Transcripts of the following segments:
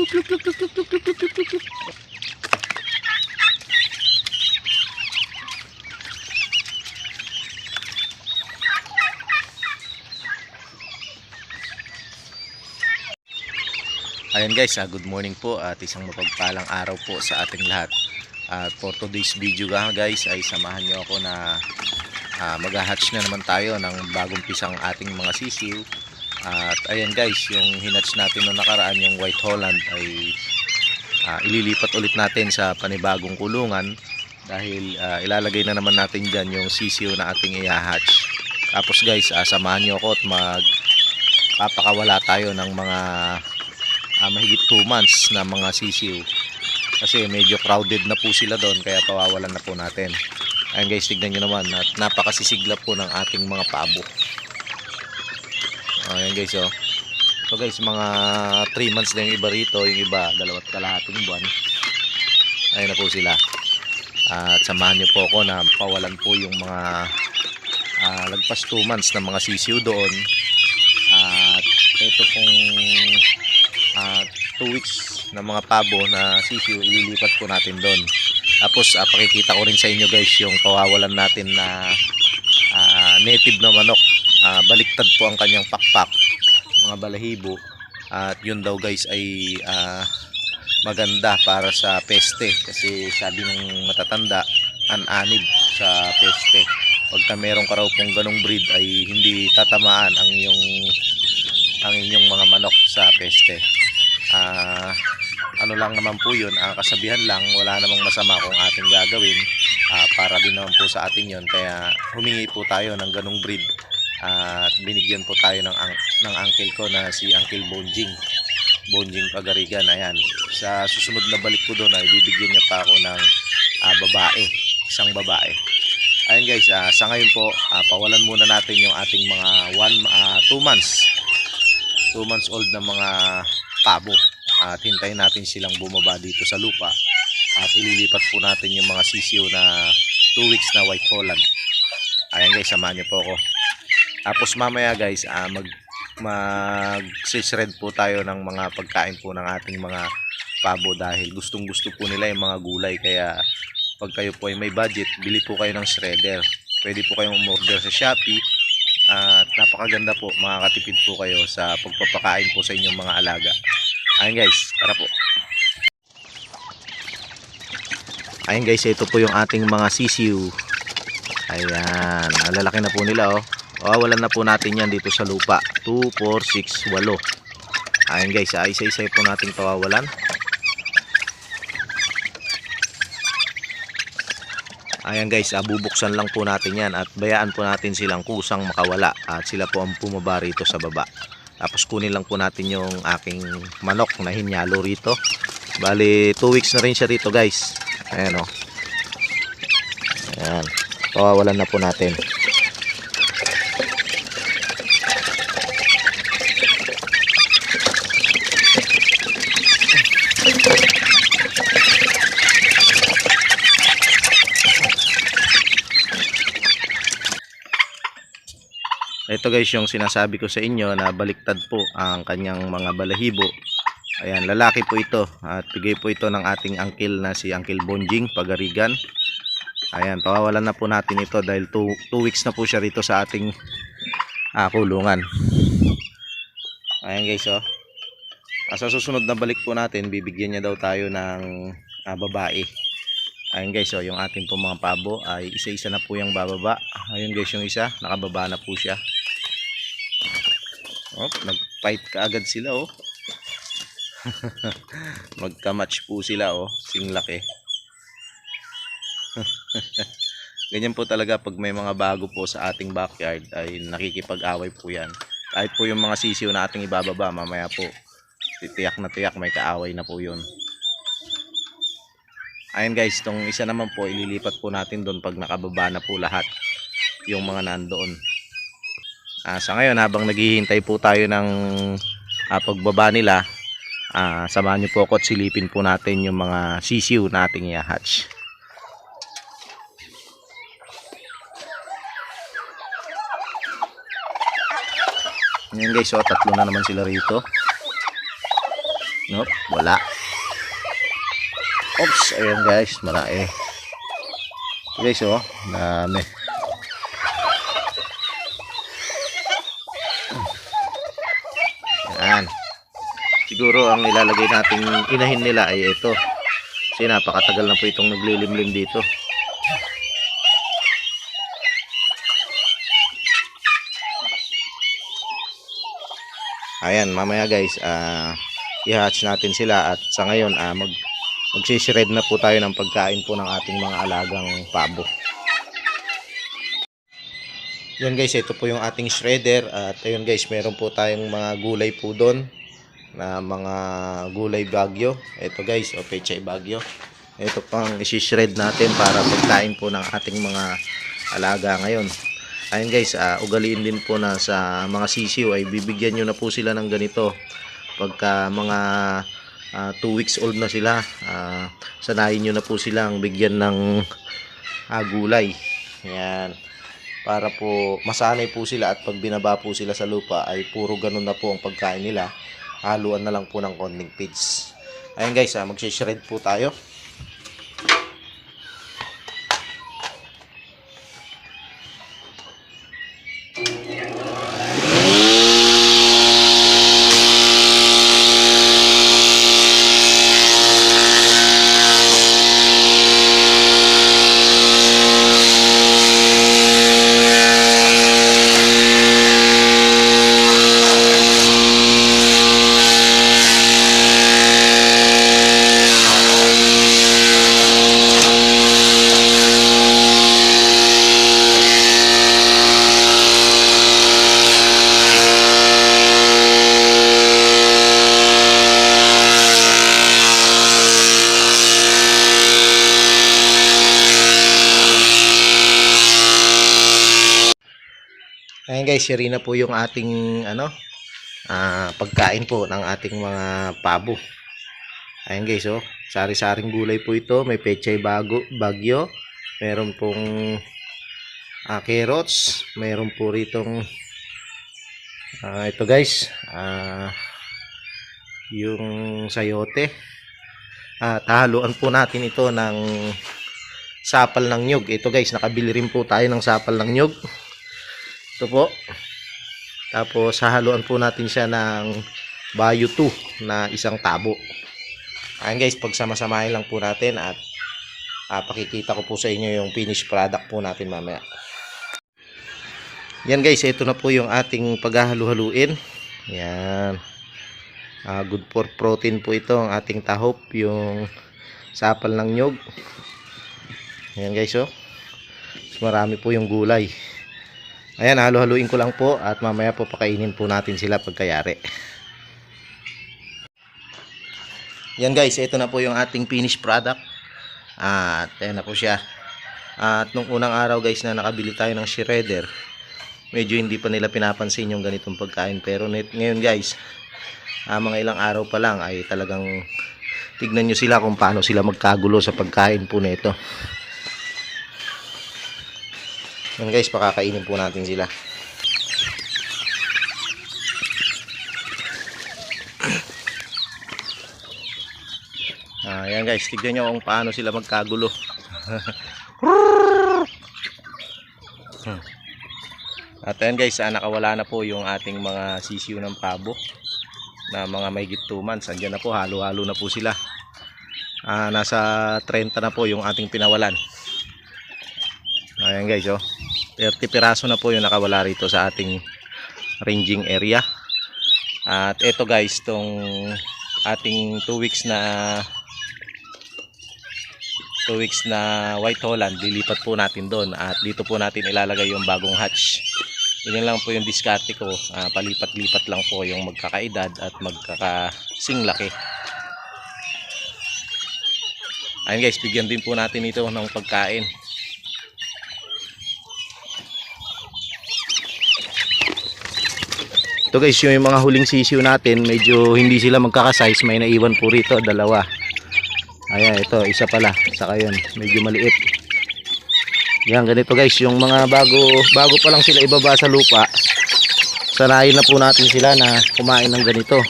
Ayan guys, good morning po at isang mapagpalang araw po sa ating lahat. At for today's video guys ay samahan nyo ako na mag-hatch na naman tayo ng bagong pisang ating mga sisiw. At ayan guys, yung hinatch natin noong nakaraan, yung White Holland, ay ililipat ulit natin sa panibagong kulungan dahil ilalagay na naman natin dyan yung sisiw na ating i-hatch. Tapos guys, samahan nyo ako at magpapakawala tayo ng mga mahigit 2 months na mga sisiw kasi medyo crowded na po sila doon, kaya pawawalan na po natin. Ayan guys, tignan nyo naman at napakasisigla po ng ating mga pabo. Ayan guys, oh. So guys, mga 3 months na yung iba rito, yung iba 2.5 buwan. Ayan na po sila. At samahan nyo po ako na pawalan po yung mga lagpas 2 months na mga sisiw doon. At ito pong 2 weeks na mga pabo na sisiw, ililipat po natin doon. Tapos pakikita ko rin sa inyo guys yung pawawalan natin na native na manok. Baliktad po ang kanyang pakpak, mga balahibo. At yun daw guys ay maganda para sa peste, kasi sabi ng matatanda, anib sa peste. Pagka meron ka raw pong ganong breed ay hindi tatamaan ang inyong mga manok sa peste. Ano lang naman po yun, kasabihan lang, wala namang masama kung ating gagawin, para din naman po sa atin yun. Kaya humingi po tayo ng ganong breed at binigyan po tayo ng uncle ko na si Uncle Bonjing Pagarigan. Ayan, sa susunod na balik ko doon ay bibigyan niya pa ako ng isang babae. Ayan guys, sa ngayon po pawalan muna natin yung ating mga 2 months old na mga pabo at hintayin natin silang bumaba dito sa lupa at ililipat po natin yung mga sisiw na 2 weeks na White Holland. Ayan guys, samahan niyo po ako. Tapos mamaya guys, mag-shred po tayo ng mga pagkain po ng ating mga pabo dahil gustong gusto po nila yung mga gulay. Kaya pag kayo po ay may budget, bili po kayo ng shredder. Pwede po kayong umorder sa Shopee at napakaganda po, makakatipid po kayo sa pagpapakain po sa inyong mga alaga. Ayan guys, tara po. Ayan guys, ito po yung ating mga sisiw. Ayan, lalaki na po nila oh. Wawalan na po natin yan dito sa lupa. 2, 4, 6, 8. Ayan guys, isa-isa po nating pawawalan. Ayan guys, bubuksan lang po natin yan at bayaan po natin silang kusang makawala at sila po ang bumaba rito sa baba. Tapos kunin lang po natin yung aking manok na hinyalo rito. Bali 2 weeks na rin siya rito guys. Ayan o. Ayan, pawawalan na po natin. Ito guys yung sinasabi ko sa inyo na baliktad po ang kanyang mga balahibo. Ayan, lalaki po ito at bigay po ito ng ating uncle na si Uncle Bonjing Pagarigan. Ayan, pawawalan na po natin ito dahil 2 weeks na po siya rito sa ating kulungan. Ayan guys oh. Sa susunod na balik po natin, bibigyan niya daw tayo ng babae. Ayan guys oh, yung ating po mga pabo ay isa-isa na po yung bababa. Ayun guys, yung isa nakababa na po siya. Oh, nag-fight kaagad sila oh. Magka-match po sila oh, sing laki. Ganyan po talaga pag may mga bago po sa ating backyard, ay nakikipag-away po yan. Kahit po yung mga sisiw na ating ibababa, mamaya po tiyak na tiyak may kaaway na po yun. Ayan guys, itong isa naman po ililipat po natin doon pag nakababa na po lahat yung mga nandoon. Sa ngayon, habang naghihintay po tayo ng pagbaba nila, samahan niyo po ako at silipin po natin yung mga sisiw na ating i-hatch. Ngayon guys, 3 na naman sila rito. Nope, wala. Oops, ayan guys, marami. Guys, oh, dami. Ayan. Siguro ang ilalagay nating inahin nila ay ito. Kasi napakatagal na po itong naglilimlim dito. Ayan, mamaya guys, i-hatch natin sila at sa ngayon magsishred na po tayo ng pagkain po ng ating mga alagang pabo. Yan guys, ito po yung ating shredder at ayun guys, meron po tayong mga gulay po doon na mga gulay bagyo. Ito guys, o pechay bagyo. Ito pang isi-shred natin para pagkain po ng ating mga alaga ngayon. Ayun guys, ugaliin din po na sa mga sisiw ay bibigyan nyo na po sila ng ganito. Pagka mga 2 weeks old na sila, sanayin nyo na po silang bigyan ng gulay. Yan. Para po masanay po sila at pag binaba po sila sa lupa ay puro ganun na po ang pagkain nila. Haluan na lang po ng konting feeds. Ayun guys, magsishred po tayo. Ayan guys, share na po yung ating pagkain po ng ating mga pabo. Ayan guys, oh, sari-saring gulay po ito. May pechay bagyo, meron pong carrots, meron po ritong ito guys, yung sayote. At haluan po natin ito ng sapal ng nyug. Ito guys, nakabili rin po tayo ng sapal ng nyug. Ito po. Tapos hahaluan po natin siya ng Bayo 2 na isang tabo. Ayan guys, pagsama-samahin lang po natin at pakikita ko po sa inyo yung finished product po natin mamaya. Yan guys, ito na po yung ating paghahalu-haluin. Yan. Good for protein po ito ang ating tahop, yung sapal ng nyog. Yan guys, oh. Marami po yung gulay. Ayan, halo-haluin ko lang po at mamaya po pakainin po natin sila pagkayari. Yan guys, ito na po yung ating finished product. At ayan na po siya. At nung unang araw guys na nakabili tayo ng shredder, medyo hindi pa nila pinapansin yung ganitong pagkain. Pero ngayon guys, mga ilang araw pa lang ay talagang tignan nyo sila kung paano sila magkagulo sa pagkain po nito. Yan guys, pakakainin po natin sila. Yan guys, tignan nyo kung paano sila magkagulo. At ayan guys, nakawala na po yung ating mga sisiw ng pabo na mga mahigit 2 months. Andiyan na po, halo-halo na po sila. Nasa 30 na po yung ating pinawalan. Ayan guys, oh. 30 piraso na po yung nakawala rito sa ating ranging area. At ito guys, tong ating 2 weeks na White Holland, dilipat po natin doon at dito po natin ilalagay yung bagong hatch. Yun lang po yung diskarte ko, palipat-lipat lang po yung magkakaedad at magkakasing laki. Ayun guys, bigyan din po natin ito ng pagkain. Ito guys, yung mga huling sisiw natin, medyo hindi sila magkakasize, may naiwan po rito, dalawa. Ayan, ito, isa pala, saka yun, medyo maliit. Yan, ganito guys, yung mga bago pa lang sila ibaba sa lupa, sanayin na po natin sila na kumain ng ganito.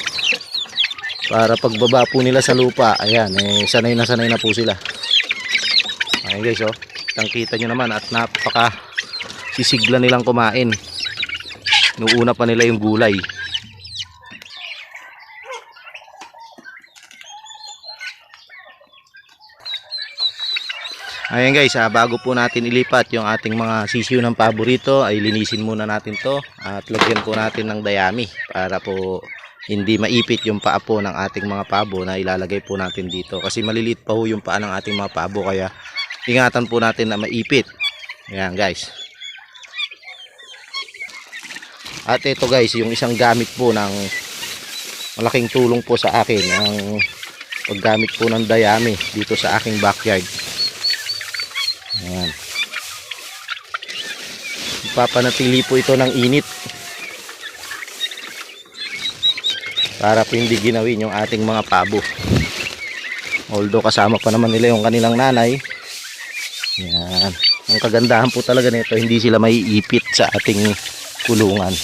Para pagbaba po nila sa lupa, ayan, sanay na po sila. Ayan guys, oh. Kita nyo naman at napaka sisigla nilang kumain. Nuuna pa nila yung gulay. Ayan guys, bago po natin ilipat yung ating mga sisiw ng paborito, ay linisin muna natin to at lagyan po natin ng dayami para po hindi maipit yung paa po ng ating mga pabo na ilalagay po natin dito. Kasi maliliit pa ho yung paa ng ating mga pabo, kaya ingatan po natin na maipit. Ayan guys. At ito guys, yung isang gamit po ng malaking tulong po sa akin, ang paggamit po ng dayami dito sa aking backyard. Ayan. Ipapanatili po ito ng init para po hindi ginawin yung ating mga pabo. Although kasama pa naman nila yung kanilang nanay. Ayan. Ang kagandahan po talaga nito, hindi sila maiipit sa ating kulungan.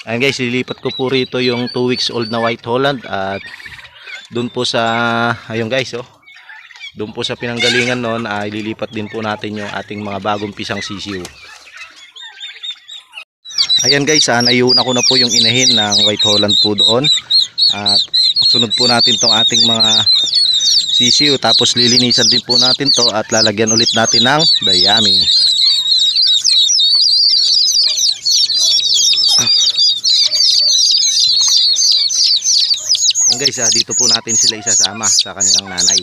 Ayan guys, lilipat ko po rito yung 2 weeks old na White Holland at doon po sa, ayun guys, oh, doon po sa pinanggalingan noon ay lilipat din po natin yung ating mga bagong pisang sisiw. Ayan guys, naiuna ko na po yung inahin ng White Holland po doon. At sunod po natin tong ating mga sisiw, tapos lilinisan din po natin to at lalagyan ulit natin ng dayami. Ayan guys, dito po natin sila isasama sa kanilang nanay.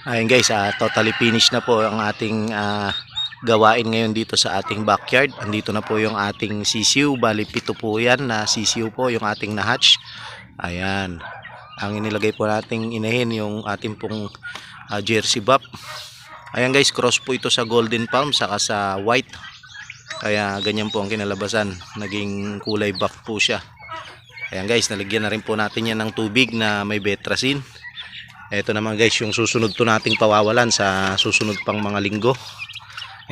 Ayan guys, totally finished na po ang ating gawain ngayon dito sa ating backyard. Andito na po yung ating sisiw, bali 7 po yan na sisiw po yung ating na-hatch. Ayan, ang inilagay po nating inahin yung ating pong Jersey buff. Ayan guys, cross po ito sa golden palm saka sa white, kaya ganyan po ang kinalabasan, naging kulay buff po siya. Ayan guys, nalagyan na rin po natin yan ng tubig na may betrasin. Ito naman guys yung susunod to nating pawawalan sa susunod pang mga linggo.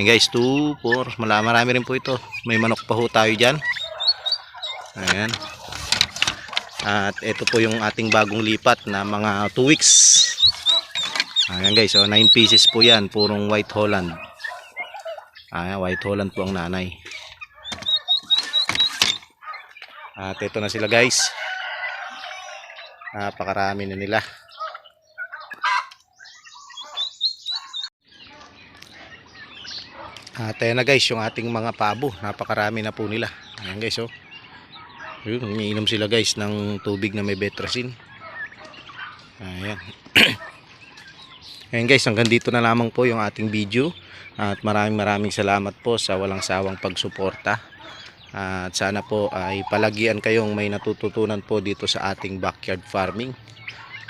Ayan guys, 2, 4, marami rin po ito. May manok pa ho tayo dyan. Ayan. At ito po yung ating bagong lipat na mga 2 weeks. Ayan guys, 9 pieces po yan, purong White Holland. Ayan, White Holland po ang nanay. At ito na sila guys. Napakarami na nila. At ayan na guys yung ating mga pabo. Napakarami na po nila. Ayan guys, oh. Yun, umiinom sila guys ng tubig na may betrasin. Ayan. Ayan guys, hanggang dito na lamang po yung ating video. At maraming salamat po sa walang sawang pagsuporta. At sana po ay palagian kayong may natututunan po dito sa ating backyard farming,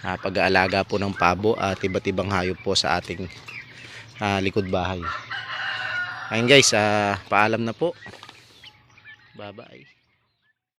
pag-aalaga po ng pabo at iba't ibang hayop po sa ating likod bahay. Ayun guys, paalam na po. Bye bye.